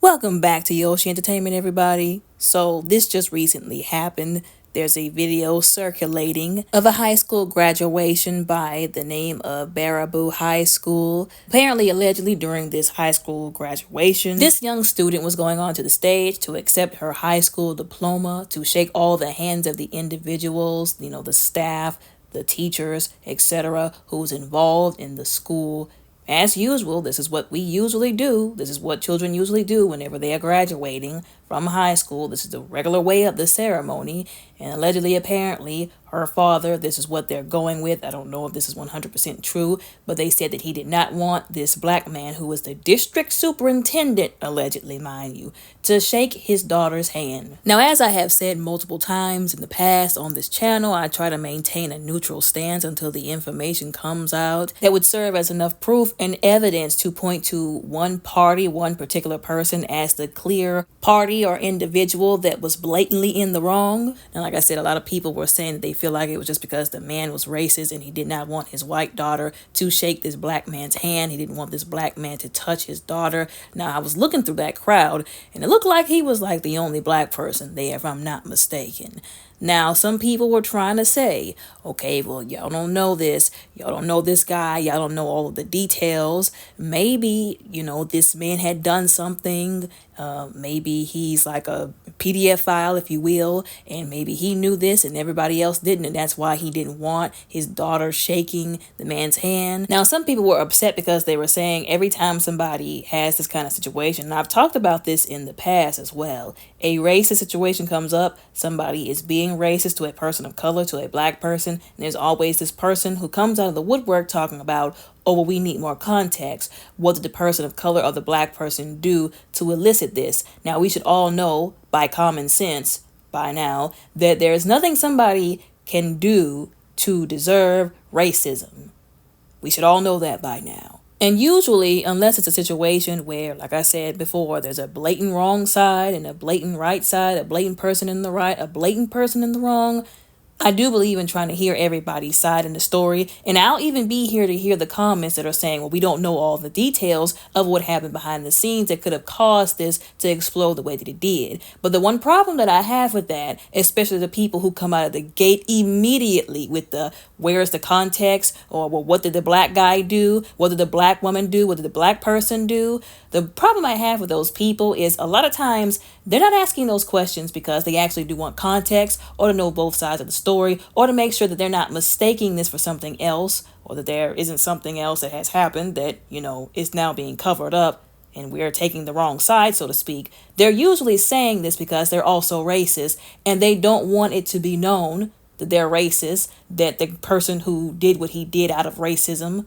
Welcome back to Yoshi Entertainment, everybody. So, this just recently happened. There's a video circulating of a high school graduation by the name of Baraboo High School. Apparently, allegedly, during this high school graduation, this young student was going onto the stage to accept her high school diploma, to shake all the hands of the individuals, the staff, the teachers, etc., who's involved in the school. As usual, this is what we usually do. This is what children usually do whenever they are graduating from high school. This is the regular way of the ceremony. And allegedly, apparently, her father, this is what they're going with. I don't know if this is 100% true, but they said that he did not want this black man, who was the district superintendent, allegedly, mind you, to shake his daughter's hand. Now, as I have said multiple times in the past on this channel, I try to maintain a neutral stance until the information comes out that would serve as enough proof and evidence to point to one party, one particular person, as the clear party or individual that was blatantly in the wrong. And like I said, a lot of people were saying that they feel like it was just because the man was racist and he did not want his white daughter to shake this black man's hand. He didn't want this black man to touch his daughter. Now, I was looking through that crowd and it looked like he was like the only black person there, if I'm not mistaken. Now, some people were trying to say, okay, well, y'all don't know this. Y'all don't know this guy. Y'all don't know all of the details. Maybe, this man had done something. Maybe he's like a PDF file, if you will, and maybe he knew this and everybody else didn't, and that's why he didn't want his daughter shaking the man's hand. Now, some people were upset because they were saying every time somebody has this kind of situation, and I've talked about this in the past as well, a racist situation comes up, somebody is being racist to a person of color, to a black person, and there's always this person who comes out of the woodwork talking about, oh, well, we need more context. What did the person of color or the black person do to elicit this? Now, we should all know by common sense by now that there is nothing somebody can do to deserve racism. We should all know that by now. And usually, unless it's a situation where, like I said before, there's a blatant wrong side and a blatant right side, a blatant person in the right, a blatant person in the wrong, I do believe in trying to hear everybody's side in the story, and I'll even be here to hear the comments that are saying, well, we don't know all the details of what happened behind the scenes that could have caused this to explode the way that it did. But the one problem that I have with that, especially the people who come out of the gate immediately with the, where's the context, or well, what did the black guy do? What did the black woman do? What did the black person do? The problem I have with those people is a lot of times they're not asking those questions because they actually do want context or to know both sides of the story or to make sure that they're not mistaking this for something else, or that there isn't something else that has happened that, is now being covered up and we're taking the wrong side, so to speak. They're usually saying this because they're also racist and they don't want it to be known that they're racist, that the person who did what he did out of racism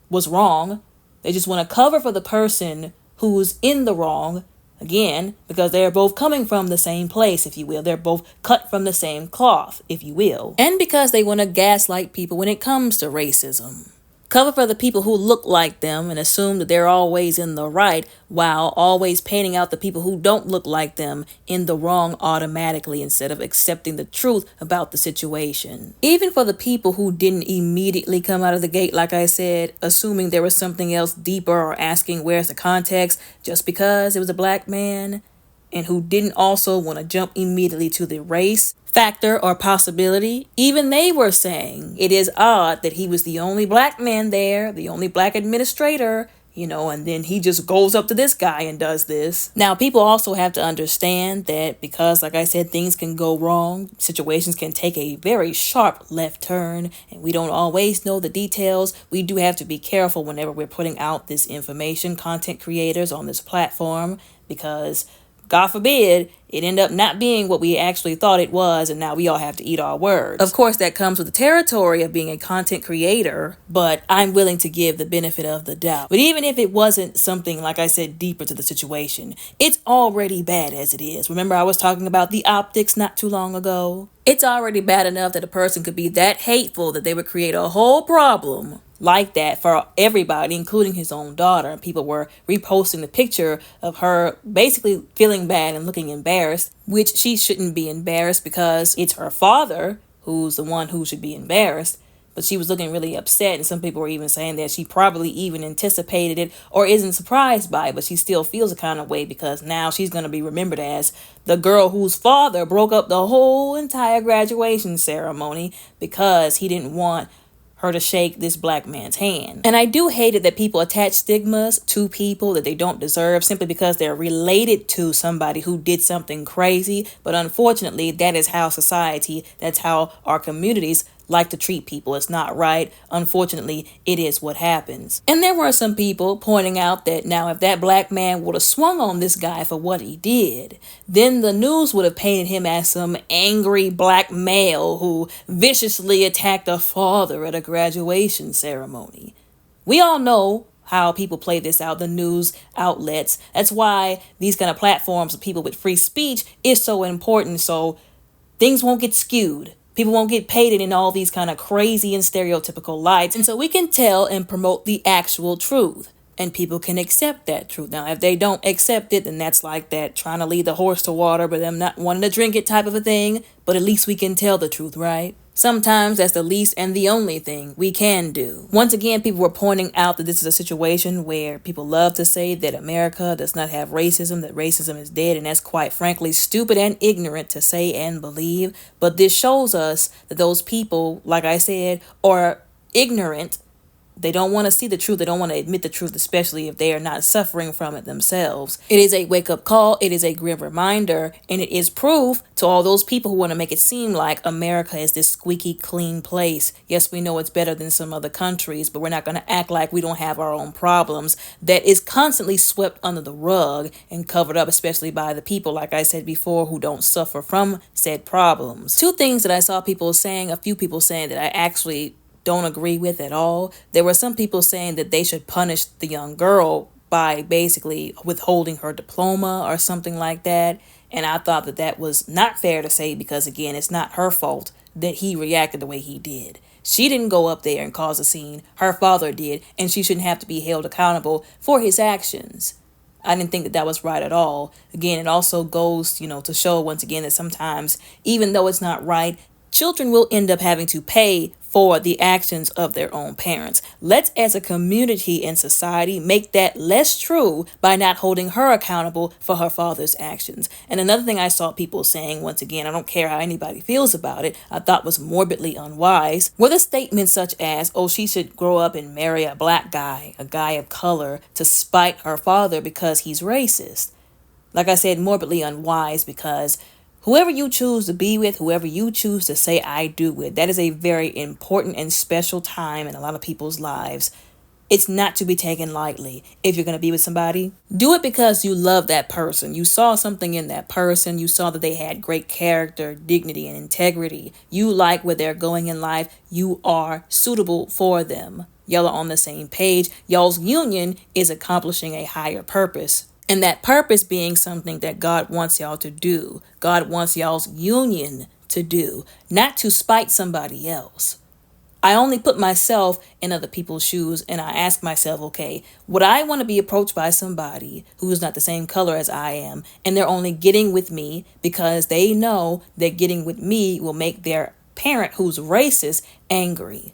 was wrong. They just want to cover for the person who's in the wrong, again, because they're both coming from the same place, if you will. They're both cut from the same cloth, if you will. And because they want to gaslight people when it comes to racism. Cover for the people who look like them and assume that they're always in the right, while always painting out the people who don't look like them in the wrong automatically, instead of accepting the truth about the situation. Even for the people who didn't immediately come out of the gate, like I said, assuming there was something else deeper or asking where's the context just because it was a black man, and who didn't also want to jump immediately to the race factor or possibility, even they were saying it is odd that he was the only black man there, the only black administrator, and then he just goes up to this guy and does this. Now, people also have to understand that because, like I said, things can go wrong, situations can take a very sharp left turn, and we don't always know the details. We do have to be careful whenever we're putting out this information, content creators on this platform, because God forbid, it end up not being what we actually thought it was, and now we all have to eat our words. Of course, that comes with the territory of being a content creator, but I'm willing to give the benefit of the doubt. But even if it wasn't something, like I said, deeper to the situation, it's already bad as it is. Remember, I was talking about the optics not too long ago? It's already bad enough that a person could be that hateful that they would create a whole problem like that for everybody, including his own daughter. And people were reposting the picture of her basically feeling bad and looking embarrassed, which she shouldn't be embarrassed because it's her father who's the one who should be embarrassed. But she was looking really upset, and some people were even saying that she probably even anticipated it or isn't surprised by it, but she still feels a kind of way because now she's going to be remembered as the girl whose father broke up the whole entire graduation ceremony because he didn't want her to shake this black man's hand. And I do hate it that people attach stigmas to people that they don't deserve simply because they're related to somebody who did something crazy. But unfortunately, that is how society, that's how our communities like to treat people. It's not right. Unfortunately, it is what happens. And there were some people pointing out that now if that black man would have swung on this guy for what he did, then the news would have painted him as some angry black male who viciously attacked a father at a graduation ceremony. We all know how people play this out, the news outlets. That's why these kind of platforms of people with free speech is so important, so things won't get skewed. People won't get painted in all these kind of crazy and stereotypical lights. And so we can tell and promote the actual truth. And people can accept that truth. Now, if they don't accept it, then that's like that trying to lead the horse to water, but them not wanting to drink it type of a thing. But at least we can tell the truth, right? Sometimes that's the least and the only thing we can do. Once again, people were pointing out that this is a situation where people love to say that America does not have racism, that racism is dead, and that's quite frankly stupid and ignorant to say and believe. But this shows us that those people, like I said, are ignorant. They don't want to see the truth. They don't want to admit the truth, especially if they are not suffering from it themselves. It is a wake-up call. It is a grim reminder. And it is proof to all those people who want to make it seem like America is this squeaky clean place. Yes, we know it's better than some other countries, but we're not going to act like we don't have our own problems. That is constantly swept under the rug and covered up, especially by the people, like I said before, who don't suffer from said problems. Two things that I saw people saying, a few people saying that I actually don't agree with at all. There were some people saying that they should punish the young girl by basically withholding her diploma or something like that. And I thought that that was not fair to say because, again, it's not her fault that he reacted the way he did. She didn't go up there and cause a scene. Her father did, and she shouldn't have to be held accountable for his actions. I didn't think that that was right at all. Again, it also goes, to show once again that sometimes, even though it's not right, children will end up having to pay for the actions of their own parents. Let's, as a community and society, make that less true by not holding her accountable for her father's actions. And another thing I saw people saying, once again, I don't care how anybody feels about it, I thought was morbidly unwise, were the statements such as, oh, she should grow up and marry a black guy, a guy of color, to spite her father because he's racist. Like I said, morbidly unwise because whoever you choose to be with, whoever you choose to say I do with, that is a very important and special time in a lot of people's lives. It's not to be taken lightly. If you're going to be with somebody, do it because you love that person. You saw something in that person. You saw that they had great character, dignity, and integrity. You like where they're going in life. You are suitable for them. Y'all are on the same page. Y'all's union is accomplishing a higher purpose. And that purpose being something that God wants y'all to do. God wants y'all's union to do, not to spite somebody else. I only put myself in other people's shoes and I ask myself, okay, would I want to be approached by somebody who's not the same color as I am and they're only getting with me because they know that getting with me will make their parent who's racist angry?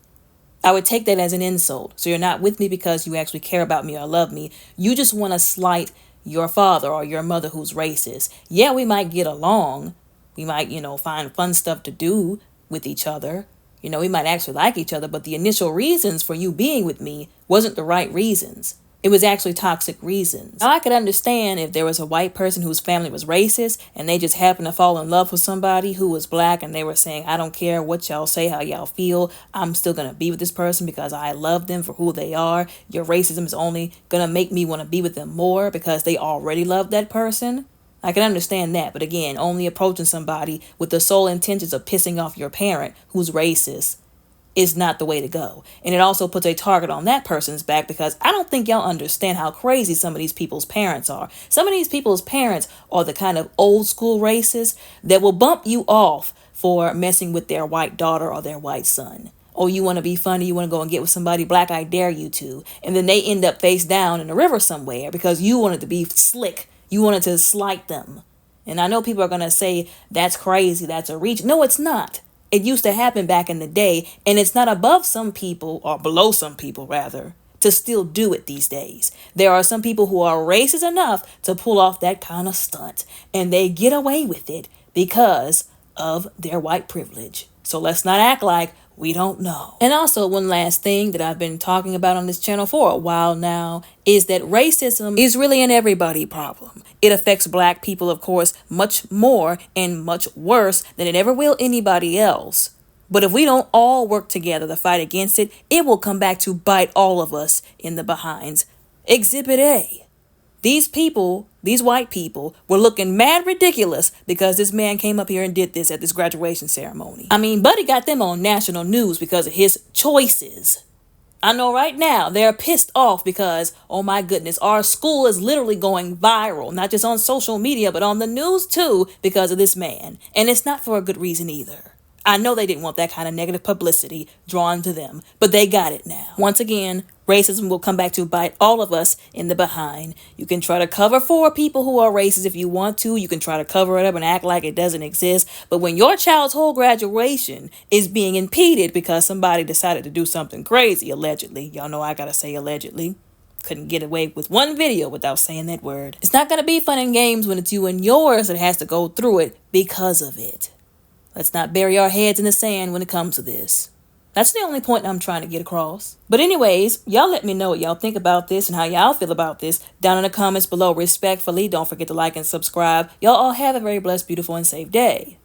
I would take that as an insult. So you're not with me because you actually care about me or love me. You just want to slight your father or your mother who's racist. Yeah, we might get along. We might, find fun stuff to do with each other. We might actually like each other, but the initial reasons for you being with me wasn't the right reasons. It was actually toxic reasons. Now, I could understand if there was a white person whose family was racist and they just happened to fall in love with somebody who was black and they were saying, I don't care what y'all say, how y'all feel. I'm still going to be with this person because I love them for who they are. Your racism is only going to make me want to be with them more because they already love that person. I can understand that. But again, only approaching somebody with the sole intentions of pissing off your parent who's racist is not the way to go. And it also puts a target on that person's back because I don't think y'all understand how crazy some of these people's parents are. Some of these people's parents are the kind of old school racists that will bump you off for messing with their white daughter or their white son. Oh, you want to be funny, you want to go and get with somebody black, I dare you to. And then they end up face down in the river somewhere because you wanted to be slick. You wanted to slight them. And I know people are going to say, that's crazy, that's a reach. No, it's not. It used to happen back in the day, and it's not above some people, or below some people rather, to still do it these days. There are some people who are racist enough to pull off that kind of stunt, and they get away with it because of their white privilege. So let's not act like we don't know. And also, one last thing that I've been talking about on this channel for a while now is that racism is really an everybody problem. It affects black people, of course, much more and much worse than it ever will anybody else. But if we don't all work together to fight against it, it will come back to bite all of us in the behinds. Exhibit A. These people, these white people, were looking mad ridiculous because this man came up here and did this at this graduation ceremony. I mean, Buddy got them on national news because of his choices. I know right now they're pissed off because, oh my goodness, our school is literally going viral, not just on social media, but on the news too, because of this man. And it's not for a good reason either. I know they didn't want that kind of negative publicity drawn to them, but they got it now. Once again, racism will come back to bite all of us in the behind. You can try to cover for people who are racist if you want to. You can try to cover it up and act like it doesn't exist. But when your child's whole graduation is being impeded because somebody decided to do something crazy, allegedly, y'all know I gotta say allegedly. Couldn't get away with one video without saying that word. It's not gonna be fun and games when it's you and yours that has to go through it because of it. Let's not bury our heads in the sand when it comes to this. That's the only point I'm trying to get across. But anyways, y'all let me know what y'all think about this and how y'all feel about this down in the comments below respectfully. Don't forget to like and subscribe. Y'all all have a very blessed, beautiful, and safe day.